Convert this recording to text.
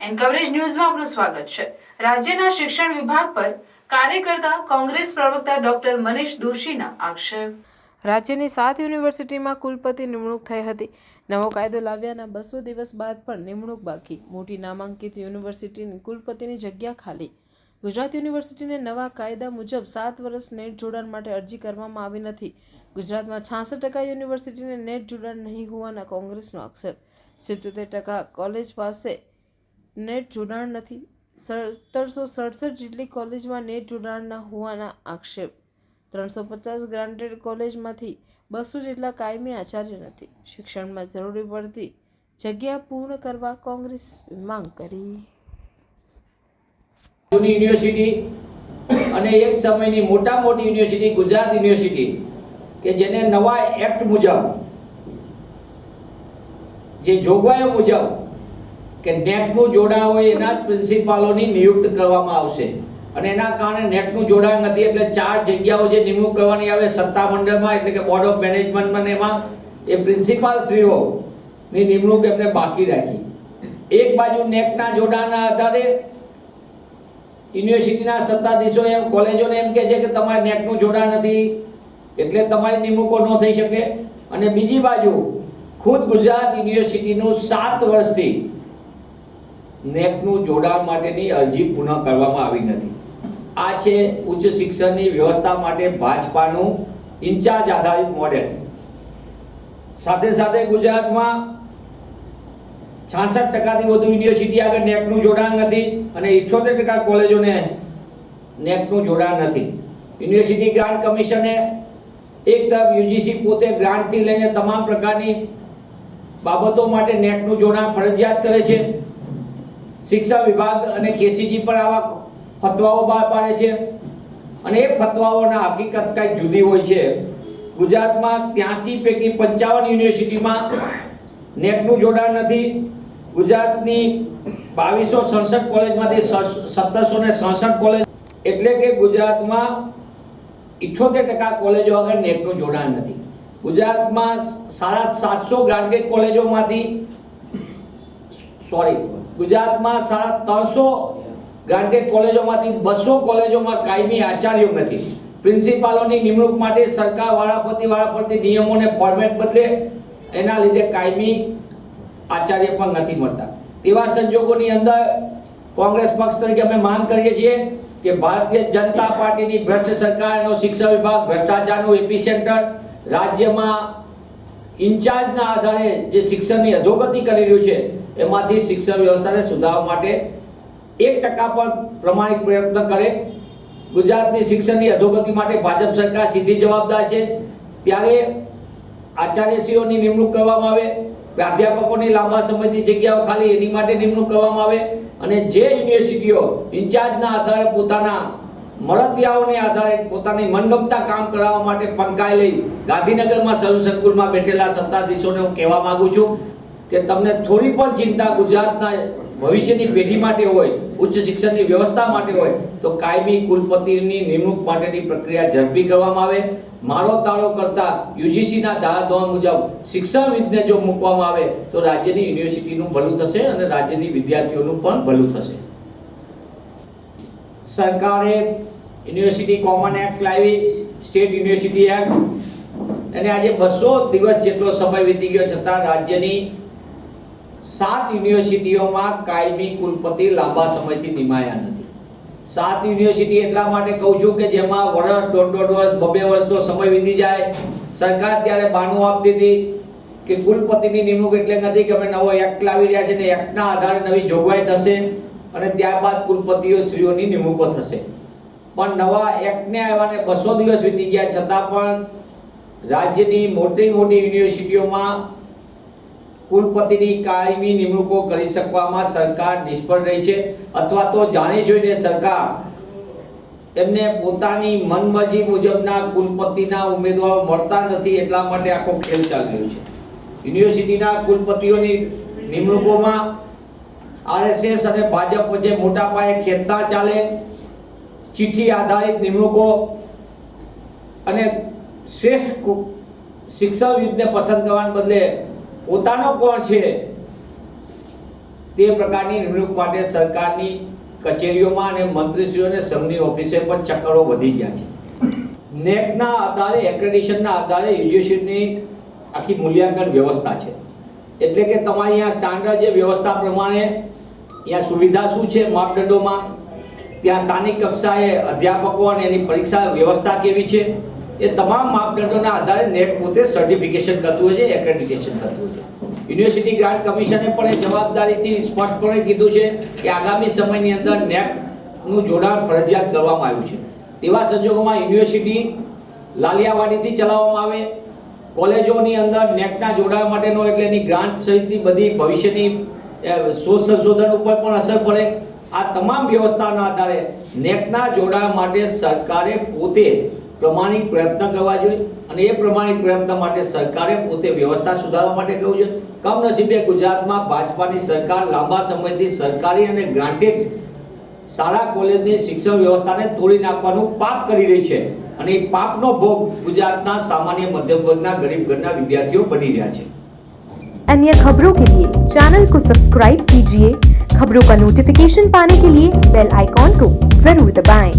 N coverage ન્યૂઝમાં આપનું સ્વાગત છે। રાજ્યના શિક્ષણ વિભાગ પર કાર્યકર્તા કોંગ્રેસ પ્રવક્તા ડોક્ટર મનીષ દોશીના આક્ષેપ। રાજ્યની 7 યુનિવર્સિટીમાં કુલપતિ નિમણૂક થઈ હતી। નવો કાયદો લાવ્યાના 200 દિવસ બાદ પણ નિમણૂક બાકી। મોટી નામાંકિત યુનિવર્સિટીની કુલપતિની જગ્યા ખાલી। ગુજરાત યુનિવર્સિટીને નવા કાયદા મુજબ 7 વર્ષ નેટ જોડાણ માટે અરજી કરવામાં આવી નથી। ગુજરાતમાં 66% યુનિવર્સિટીને નેટ જોડાણ નહીં હોવાના કોંગ્રેસનો આક્ષેપ। 77% કોલેજ પાસે નેટ જોડાણ નથી। 1767 જેટલી કોલેજમાં નેટ જોડાણ ન હોવાના આક્ષેપ। 350 ગ્રાન્ટેડ કોલેજમાંથી 200 જેટલા કાયમી આચાર્ય નથી। શિક્ષણમાં જરૂરી પડતી જગ્યા પૂર્ણ કરવા કોંગ્રેસ માંગ કરી। યુનિવર્સિટી અને એક સમયની મોટા મોટી યુનિવર્સિટી ગુજરાત યુનિવર્સિટી કે જેને નવા એક્ટ મુજબ જે જોગવાઈઓ મુજબ કે નેટનું જોડાણ હોય એના જ પ્રિન્સિપાલોની નિયુક્ત કરવામાં આવશે અને એના કારણે નેટનું જોડાણ નથી એટલે 4 જગ્યાઓ જે નિમણૂક કરવાની આવે સત્તામંડળમાં એટલે કે બોર્ડ ઓફ મેનેજમેન્ટમાં એમાં એ પ્રિન્સિપાલ શ્રીઓની નિમણૂક એમને બાકી રાખી। એક બાજુ નેટના જોડાણના આધારે યુનિવર્સિટીના સત્તાધીશો એમ કોલેજોને એમ કહે છે કે તમારે નેટનું જોડાણ નથી એટલે તમારી નિમણૂકો ન થઈ શકે અને બીજી બાજુ ખુદ ગુજરાત યુનિવર્સિટીનું 7 વર્ષથી નેટનું જોડાણ માટેની અરજી પુનઃ કરવામાં આવી નથી। આ છે ઉચ્ચ શિક્ષણની વ્યવસ્થા માટે ભાજપાનું ઇન્ચાર્જ આધારિત મોડેલ। સાથે સાથે ગુજરાતમાં 66%થી વધુ યુનિવર્સિટી આગળ નેટનું જોડાણ નથી અને 78% કોલેજોને નેટનું જોડાણ નથી। યુનિવર્સિટી ગ્રાન્ટ કમિશને એક તરફ યુજીસી પોતે ગ્રાન્ટથી લઈને તમામ પ્રકારની બાબતો માટે નેટનું જોડાણ ફરજિયાત કરે છે। શિક્ષણ વિભાગ અને કેસીજી પણ આવા ફતવાઓ બહાર પાડે છે અને એ ફતવાઓના હકીકત કંઈક જુદી હોય છે। ગુજરાતમાં 83 પૈકી 55 યુનિવર્સિટીમાં નેટનું જોડાણ નથી। ગુજરાતની 2267 કોલેજમાંથી 1767 કોલેજ એટલે કે ગુજરાતમાં 78% કોલેજો આગળ નેટનું જોડાણ નથી। ગુજરાતમાં 750 ગ્રાન્ટેડ કોલેજોમાંથી ગુજરાતમાં 300 ગ્રાન્ટેડ કોલેજોમાંથી 200 કોલેજોમાં કાયમી આચાર્યો નથી। પ્રિન્સિપાલોની નિમણૂક માટે સરકાર વારાફરતી નિયમોને ફોર્મેટ બદલે એના લીધે કાયમી આચાર્ય પણ નથી મળતા। તેવા સંજોગોની અંદર કોંગ્રેસ પક્ષ તરીકે અમે માંગ કરીએ છીએ કે ભારતીય જનતા પાર્ટીની ભ્રષ્ટ સરકારનો શિક્ષણ વિભાગ ભ્રષ્ટાચારનું એપિસેન્ટર રાજ્યમાં ઇન્ચાર્જના આધારે જે શિક્ષણની અધોગતિ કરી રહ્યું છે એમાંથી શિક્ષણ વ્યવસ્થાને સુધારવા માટે 1% પણ પ્રમાણિક પ્રયત્ન કરે। ગુજરાતની શિક્ષણની અધોગતિ માટે ભાજપ સરકાર સીધી જવાબદાર છે। ત્યારે આચાર્યશ્રીઓની નિમણૂક કરવામાં આવે, પ્રાધ્યાપકોની લાંબા સમયથી જગ્યાઓ ખાલી એની માટે નિમણૂક કરવામાં આવે અને જે યુનિવર્સિટીઓ ઇન્ચાર્જના આધારે પોતાના મળતિયાઓને આધારે પોતાની મનગમતા કામ કરાવવા માટે પંકાઈ લઈ ગાંધીનગરમાં સંકુલમાં બેઠેલા સત્તાધીશોને હું કહેવા માંગુ છું કે તમને થોડી પણ ચિંતા ગુજરાતના ભવિષ્યની પેઢી માટે હોય, ઉચ્ચ શિક્ષણની વ્યવસ્થા માટે હોય તો કાયમી કુલપતિની નિમણૂક માટેની પ્રક્રિયા ઝડપી કરવામાં આવે। મારો તાળો કરતા યુજીસીના ધારાધોરણ મુજબ શિક્ષણવિદને જો મૂકવામાં આવે તો રાજ્યની યુનિવર્સિટીનું ભલું થશે અને રાજ્યની વિદ્યાર્થીઓનું પણ ભલું થશે। સરકારે યુનિવર્સિટી કોમન એક્ટ લાવી, સ્ટેટ યુનિવર્સિટી એક્ટ, અને આજે 200 દિવસ જેટલો સમય વીતી ગયો છતાં રાજ્યની 7 યુનિવર્સિટીઓમાં કાયમી કુલપતિ લાંબા સમયથી નિમાયા નથી। 7 યુનિવર્સિટી એટલા માટે કહું છું કે જેમાં વર્ષ, દોઢ વર્ષ, 2 વર્ષનો સમય વીતી જાય। સરકાર ત્યારે બાનું આપતી હતી કે કુલપતિની નિમણૂક એટલે નથી કે અમે નવો એક્ટ લાવી રહ્યા છે ને એક્ટના આધારે નવી જોગવાઈ થશે અને ત્યારબાદ કુલપતિઓ શ્રીઓની નિમણૂકો થશે। પણ નવા એક્ટને આવ્યાને 200 દિવસ વીતી ગયા છતાં પણ રાજ્યની મોટી યુનિવર્સિટીઓમાં કુલપતિની કાયમી નિમણૂકો કરી શકવામાં સરકાર નિષ્ફળ રહી છે અથવા તો જાણી જોઈને સરકાર એમને પોતાની મનમરજી મુજબના કુલપતિના ઉમેદવારો મળતા નથી એટલા માટે આખો ખેલ ચાલી રહ્યો છે। યુનિવર્સિટીના કુલપતિઓની નિમણૂકોમાં આરએસએસ અને ભાજપ વચ્ચે મોટા પાયે ખેંચતાણ ચાલે, ચિઠ્ઠી આધારિત નિમણૂકો અને શ્રેષ્ઠ શિક્ષણવિદને પસંદ કરવાને બદલે પોતાનો કોણ છે તે પ્રકારની નિમણૂક માટે સરકારની કચેરીઓમાં અને મંત્રીશ્રીઓને શ્રમની ઓફિસે પણ ચક્કરો વધી ગયા છે. નેટના આધારે એક્રેડિશનના આધારે યુજીસીની આખી મૂલ્યાંકન વ્યવસ્થા છે. એટલે કે તમારી અહીંયા સ્ટાન્ડર્ડ જે વ્યવસ્થા પ્રમાણે અહીંયા સુવિધા શું છે માપદંડોમાં, ત્યાં સ્થાનિક કક્ષાએ અધ્યાપકો અને એની પરીક્ષા વ્યવસ્થા કેવી છે, એ તમામ માપદંડોના આધારે નેટ પોતે સર્ટિફિકેશન કરતું હોય છે, એક્રેડિટેશન કરતું હોય છે. યુનિવર્સિટી ગ્રાન્ટ કમિશને પણ એ જવાબદારીથી સ્પષ્ટપણે કીધું છે કે આગામી સમયની અંદર નેટનું જોડાણ ફરજિયાત કરવામાં આવ્યું છે. તેવા સંજોગોમાં યુનિવર્સિટી લાલિયાવાડીથી ચલાવવામાં આવે, કોલેજોની અંદર નેટના જોડાણ માટેનો એટલે એની ગ્રાન્ટ સહિતની બધી ભવિષ્યની શોધ સંશોધન ઉપર પણ અસર પડે. આ તમામ વ્યવસ્થાના આધારે નેટના જોડાણ માટે સરકારે પોતે પ્રમાણિક પ્રયત્ન કરવા જોઈએ અને એ પ્રમાણિક પ્રયત્ન માટે સરકારે પોતે વ્યવસ્થા સુધારવા માટે કહ્યું છે. કમનસીબે ગુજરાતમાં ભાજપાની સરકાર લાંબા સમયથી સરકારી અને ગ્રાન્ટેડ શાળા કોલેજની શિક્ષણ વ્યવસ્થાને તોડી નાખવાનું પાપ કરી રહી છે અને એ પાપનો ભોગ ગુજરાતના સામાન્ય મધ્યમ વર્ગના ગરીબ ઘરના વિદ્યાર્થીઓ બની રહ્યા છે. अन्य खबरों के लिए चैनल को सब्सक्राइब कीजिए. खबरों का नोटिफिकेशन पाने के लिए बेल आइकॉन को जरूर दबाएं.